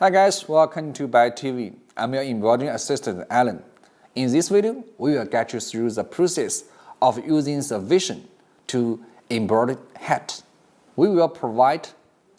Hi guys, welcome to BAi TV. I'm your embroidering assistant Alan. In this video, we will get you through the process of using the Vision to embroider hat. We will provide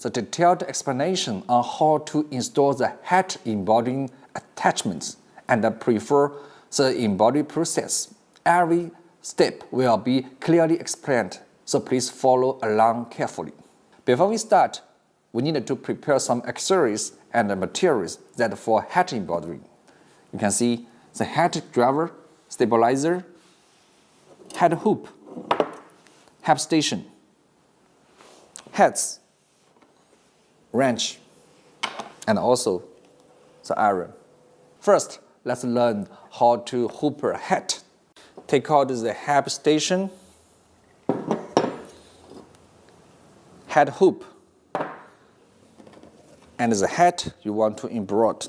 the detailed explanation on how to install the hat embroidering attachments and prefer the embroidery process. Every step will be clearly explained, so please follow along carefully. Before we start, we need to prepare some accessories and materials that for hat embroidery. You can see the hat driver, stabilizer, hat hoop, hat station, hats, wrench, and also the iron. First, let's learn how to hoop a hat. Take out the hat station, hat hoop, and the hat you want to embroider.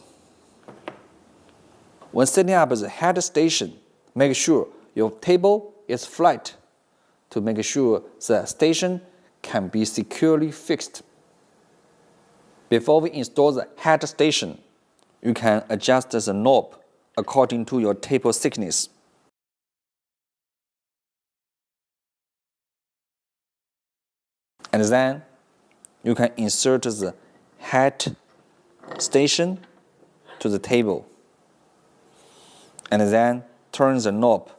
When setting up the hat station, make sure your table is flat to make sure the station can be securely fixed. Before we install the hat station, you can adjust the knob according to your table thickness. And then you can insert the hat station to the table, and then turn the knob.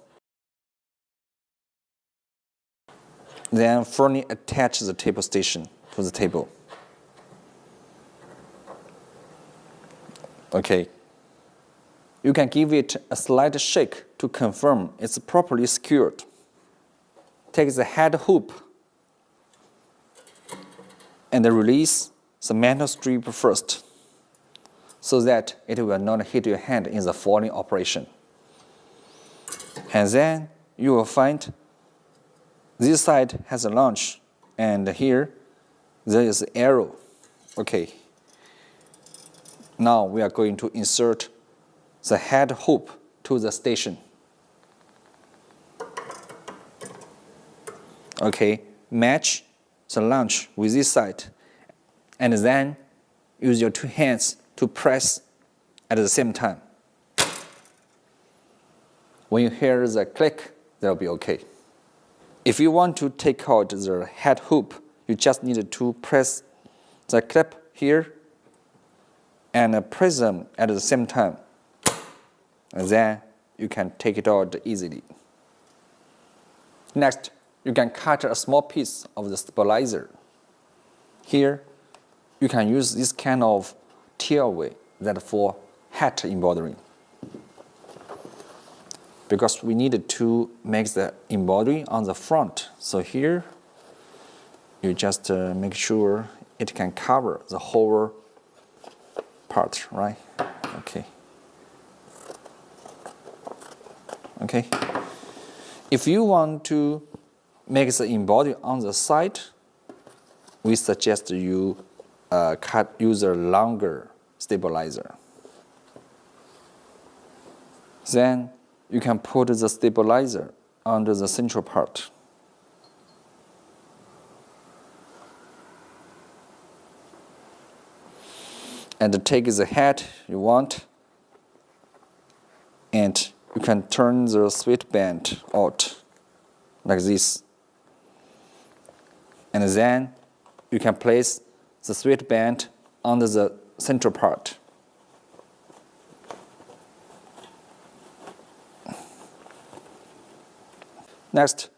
Then firmly attach the table station to the table. Okay. You can give it a slight shake to confirm it's properly secured. Take the hat hoop and release the metal strip first, so that it will not hit your hand in the falling operation. And then you will find this side has a launch, and here there is an arrow. Okay. Now we are going to insert the hat hoop to the station. Okay, match the launch with this side, and then use your two hands to press at the same time. When you hear the click, that will be okay. If you want to take out the hat hoop, you just need to press the clip here and press them at the same time. And then you can take it out easily. Next, you can cut a small piece of the stabilizer. Here, you can use this kind of tearaway that for hat embroidery, because we need to make the embroidery on the front. So here, you just make sure it can cover the whole part, right? Okay. Okay. If you want to make the embroidery on the side, we suggest you use a longer stabilizer. Then you can put the stabilizer under the central part. And take the hat you want, and you can turn the sweat band out like this. And then you can place the sweat band under the central part. Next,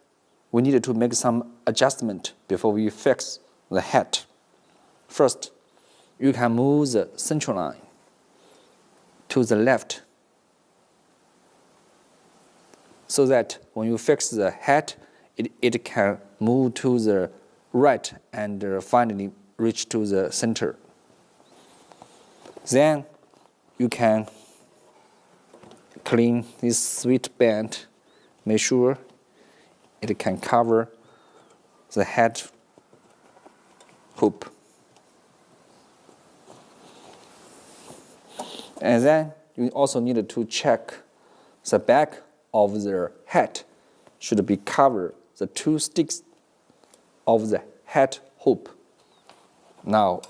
we need to make some adjustment before we fix the hat. First, you can move the central line to the left, so that when you fix the hat, it can move to the right and finally reach to the center. Then you can clean this sweat band, make sure it can cover the hat hoop. And then you also need to check the back of the hat should be covered the two sticks of the hat hoop. Now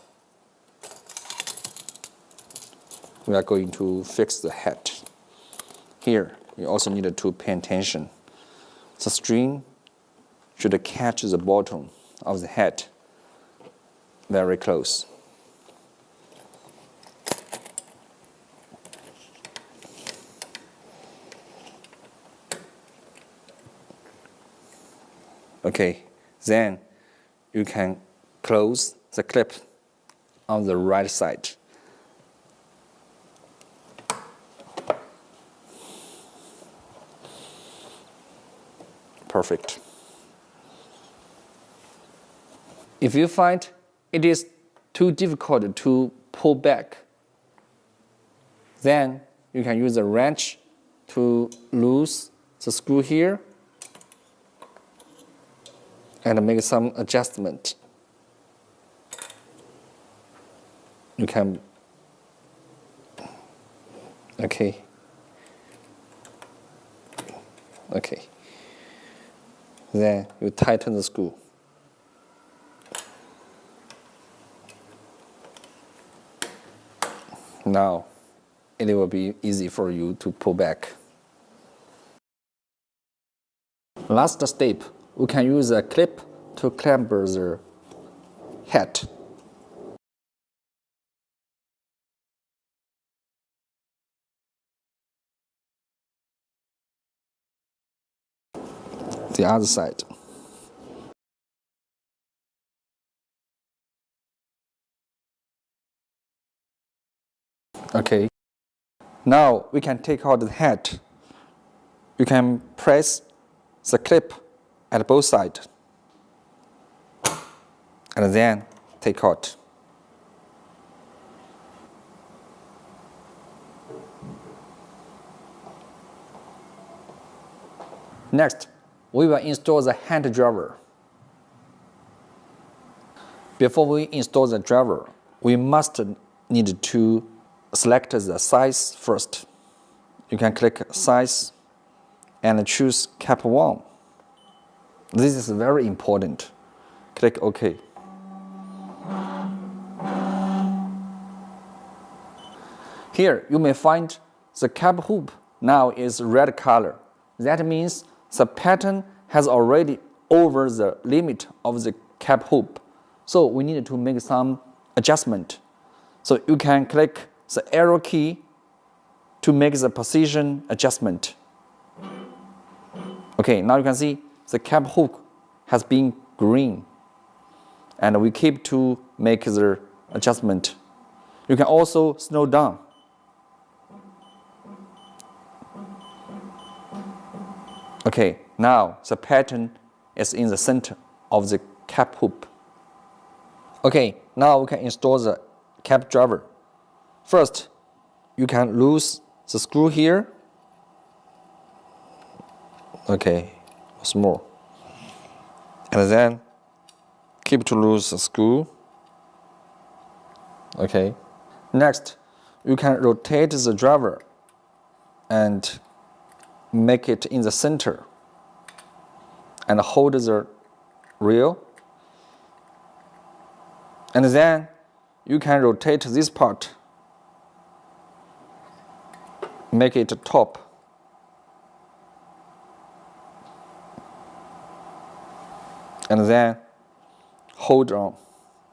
we are going to fix the head. Here, you also need to pay attention. The string should catch the bottom of the head very close. Okay, then you can close the clip on the right side. Perfect. If you find it is too difficult to pull back, then you can use a wrench to loose the screw here and make some adjustment. You can, okay. Then you tighten the screw. Now it will be easy for you to pull back. Last step, we can use a clip to clamp the head. The other side. Okay. Now we can take out the head. You can press the clip at both sides and then take out. Next, we will install the hand driver. Before we install the driver, we must need to select the size first. You can click size and choose cap 1. This is very important. Click OK. Here you may find the cap hoop now is red color. That means the pattern has already over the limit of the cap hoop. So we need to make some adjustment. So you can click the arrow key to make the position adjustment. Okay, now you can see the cap hook has been green. And we keep to make the adjustment. You can also slow down. Okay, now the pattern is in the center of the cap hoop. Okay, now we can install the cap driver. First, you can loose the screw here. Okay, once more. And then keep to loose the screw. Okay. Next, you can rotate the driver and make it in the center and hold the reel. And then you can rotate this part, make it top. And then hold on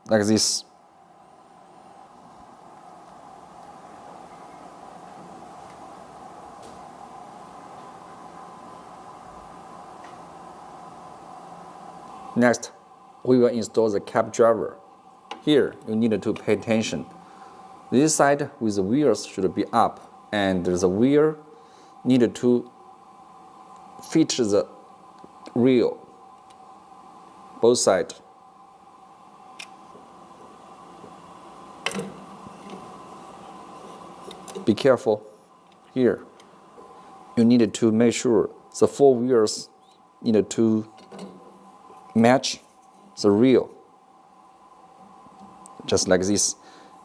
like this. Next, we will install the cap driver. Here, you need to pay attention. This side with the wheels should be up, and the wheel needed to fit the reel, both sides. Be careful. Here, you need to make sure the 4 wheels need to match the reel, just like this,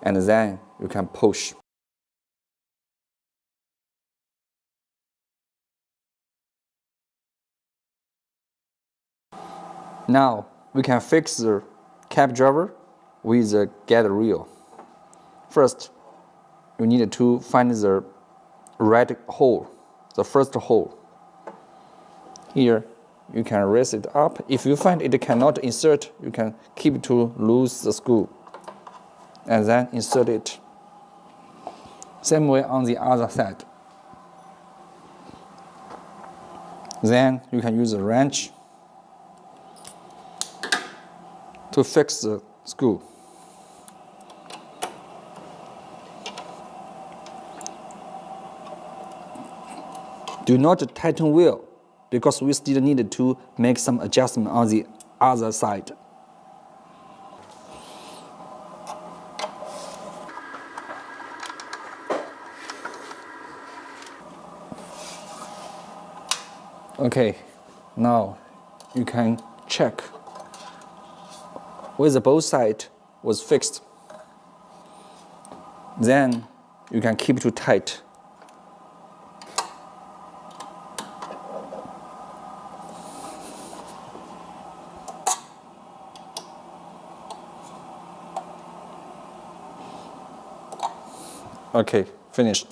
and then you can push. Now we can fix the cap driver with the get reel. First, you need to find the right hole, the first hole. Here, you can raise it up. If you find it cannot insert, you can keep to loose the screw and then insert it. Same way on the other side. Then you can use a wrench to fix the screw. Do not tighten well, because we still need to make some adjustment on the other side. Okay, now you can check whether both sides was fixed. Then you can keep it tight. Okay, finished.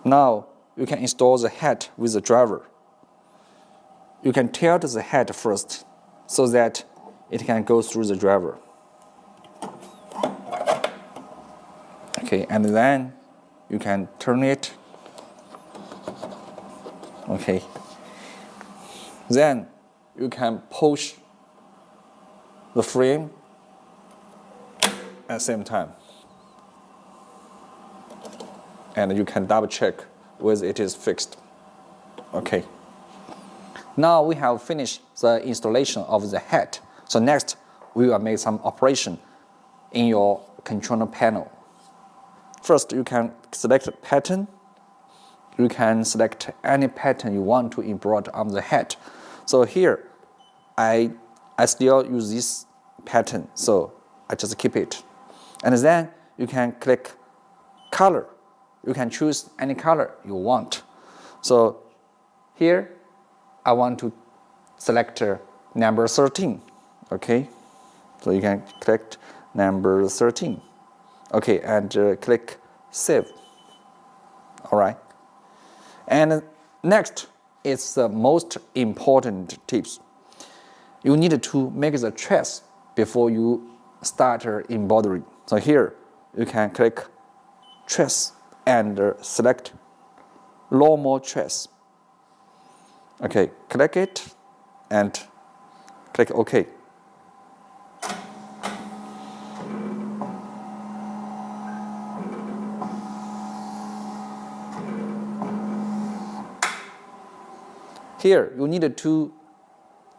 Now you can install the head with the driver. You can tilt the head first so that it can go through the driver. Okay, and then you can turn it. Okay. Then you can push the frame at the same time. And you can double check whether it is fixed. Okay. Now we have finished the installation of the head. So next, we will make some operation in your controller panel. First, you can select a pattern. You can select any pattern you want to embroider on the head. So here, I still use this pattern, so I just keep it. And then you can click color. You can choose any color you want. So here, I want to select number 13. Okay, so you can click number 13. Okay, and click save. All right. And next is the most important tips. You need to make the trace before you start embroidery. So here, you can click trace and select normal trace. Okay, click it and click OK. Here, you need to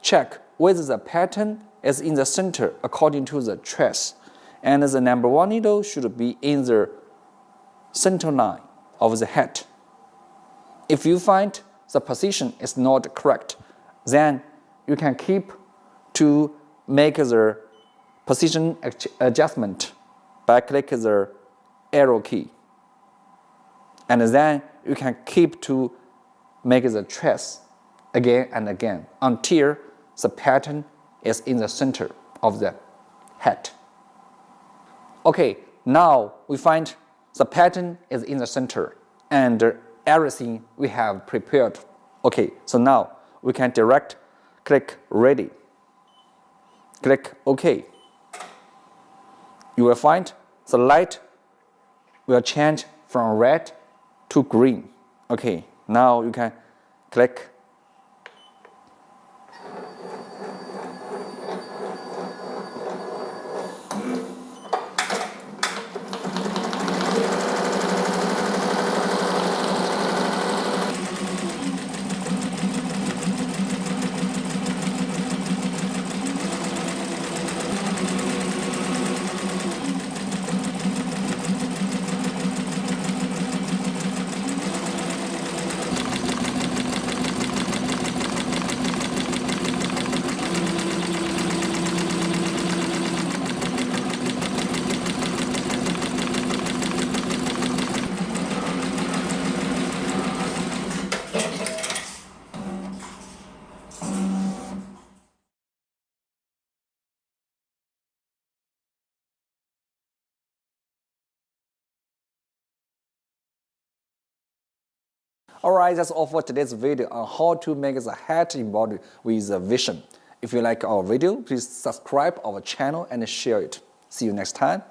check whether the pattern is in the center according to the trace, and the number 1 needle should be in the center line of the head. If you find the position is not correct, then you can keep to make the position adjustment by clicking the arrow key. And then you can keep to make the trace again and again until the pattern is in the center of the head. Okay, now we find the pattern is in the center and everything we have prepared. Okay, so now we can direct click ready. Click OK. You will find the light will change from red to green. Okay, now you can click Alright, that's all for today's video on how to make the hat embroidery with a vision. If you like our video, please subscribe our channel and share it. See you next time.